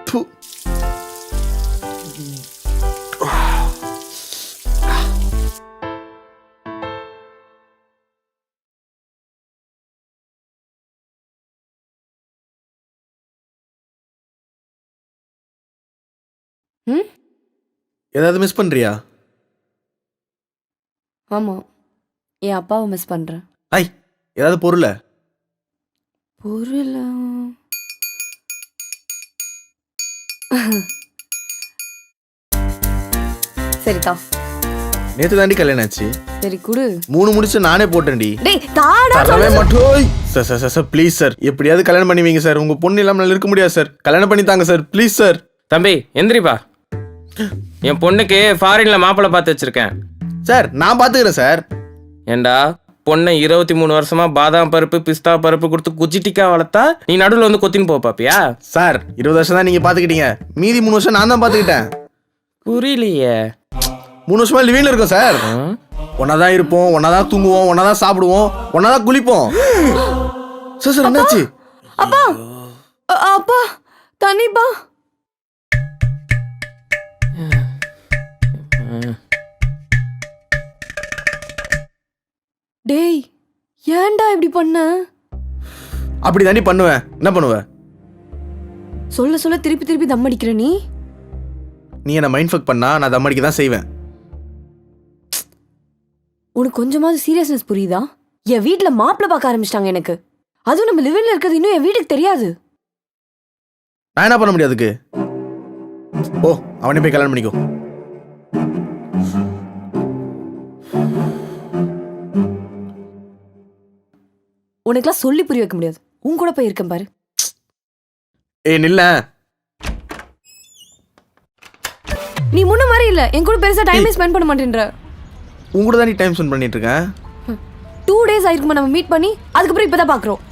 ப்பு. ம் ஏதாவது மிஸ் பண்றியா? ஆமா, என் அப்பாவை மிஸ் பண்றேன். ஐ, ஏதாவது பொருள? பொருளா? சரிதா, நேத்து தாண்டி கல்யாணம் ஆச்சு. சரி குடு. 3 முடிச்சு நானே போட்டேன்டி. டேய் தாடா தரவே மாட்டோய். Sir sir sir please sir, எப்படியாவது கல்யாணம் பண்ணி வைங்க சார். உங்க பொண்ணு இல்லாம இருக்க முடியாது சார். கல்யாணம் பண்ணி தாங்க சார், ப்ளீஸ் சார். தம்பி எந்திரிப்பா. என் பொண்ணுக்கு ஃபாரின்ல மாப்பிள்ளை பார்த்து வச்சிருக்கேன். சார் நான் பாத்துக்கிறேன் சார். ஏண்டா பொண்ணை 23 வருஷமா பாதாம் பருப்பு பிஸ்தா பருப்பு கொடுத்து குஜிட்டிக்கா வளர்த்தா நீ நடுவில் வந்து கொத்தின்னு போ பாப்பியா? சார் 20 வருஷம் தான் நீங்க பாத்துக்கிட்டீங்க, மீதி 3 வருஷம் நான் தான் பாத்துக்கிட்டேன். புரியலையே. 3 வருஷமா லிவிங்ல இருக்கோம் சார். ஒன்னாதான் இருப்போம், ஒன்னாதான் தூங்குவோம், ஒன்னாதான் சாப்பிடுவோம், ஒன்னாதான் குளிப்போம். சார் சார் என்னாச்சு? அப்பா அப்பா தனிப்பா. டேய் ஏன்டா இப்படி பண்ண? அப்படி தாண்டி பண்ணுவேன். என்ன பண்ணுவ? சொல்ல சொல்ல திருப்பி திருப்பி தம் அடிக்கிற நீ. நீ என்ன மைண்ட் ஃபக் பண்ணா நான் தம்மடிக்க தான் செய்வேன். உனக்கு கொஞ்சமாவது சீரியஸ்னஸ் புரியுதா? என் வீட்டுல மாப்பிள்ளை பார்க்க ஆரம்பிச்சிட்டாங்க எனக்கு. அதுவும் நம்ம லிவிங்ல இருக்கிறது இன்னும் என் வீட்டுக்கு தெரியாது. நான் என்ன பண்ண முடியும் அதுக்கு? ஓ, அவனே போய் கல்யாணம் பண்ணிக்கோ. உனக்குலாம் சொல்லி புரிய வைக்க முடியாது. உன் கூட போய் இருக்கேன் பாரு. ஏய் நில்ல. நீ முன்ன மாதிரி இல்ல, என் கூட பெருசா டைம் ஸ்பெண்ட் பண்ண மாட்டேன்ற. உன் கூட தான் நீ டைம் ஸ்பெண்ட் பண்ணிட்டு இருக்கேன். 2 days ஆயிருக்குமா நம்ம மீட் பண்ணி, அதுக்கப்புறம் இப்பதான் பாக்குறோம்.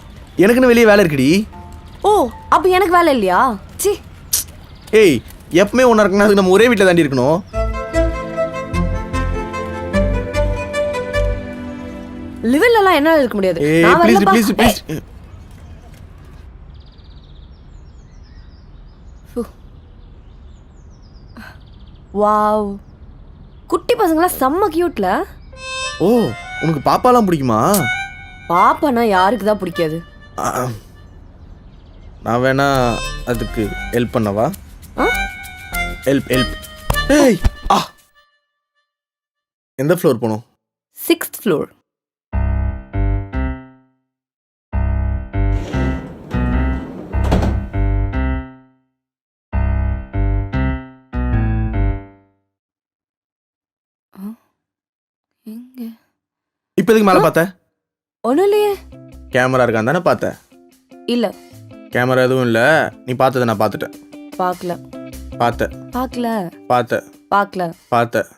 எனக்குன்னு வெளியே வேலை இருக்குடி. ஓ அப்ப எனக்கு வேலை இல்லையா? சி. ஏய் எப்பவுமே ஒன்றா இருக்குன்னா அதுக்கு நம்ம ஒரே வீட்டில் தாண்டி இருக்கணும். லிவிங்ல எல்லாம் என்னால இருக்க முடியாது. ஏய் நான் ப்ளீஸ் வரலப்பா. Please please. வாவ், குட்டி பசங்களாம் செம்ம கியூட்ல. ஓ, உனக்கு பாப்பாலாம் பிடிக்குமா? பாப்பானா யாருக்கு தான் பிடிக்காது? நான் வேணா அதுக்கு ஹெல்ப் பண்ணவா? ஆ? Help help. ஏய் ஆ, எந்த ஃப்ளோர் போகணும்? 6th floor. எங்க? இப்போ எதுக்கு மேலே பார்த்த? ஒன்றும் இல்லையே. கேமரா இருக்கான் தானே பார்த்தேன். இல்ல கேமரா எதுவும் இல்லை, நீ பார்த்ததை நான் பார்த்துட்டேன். பார்க்கல. பார்த்தேன் பார்க்கல. பார்த்தேன் பார்க்கல. பார்த்தேன்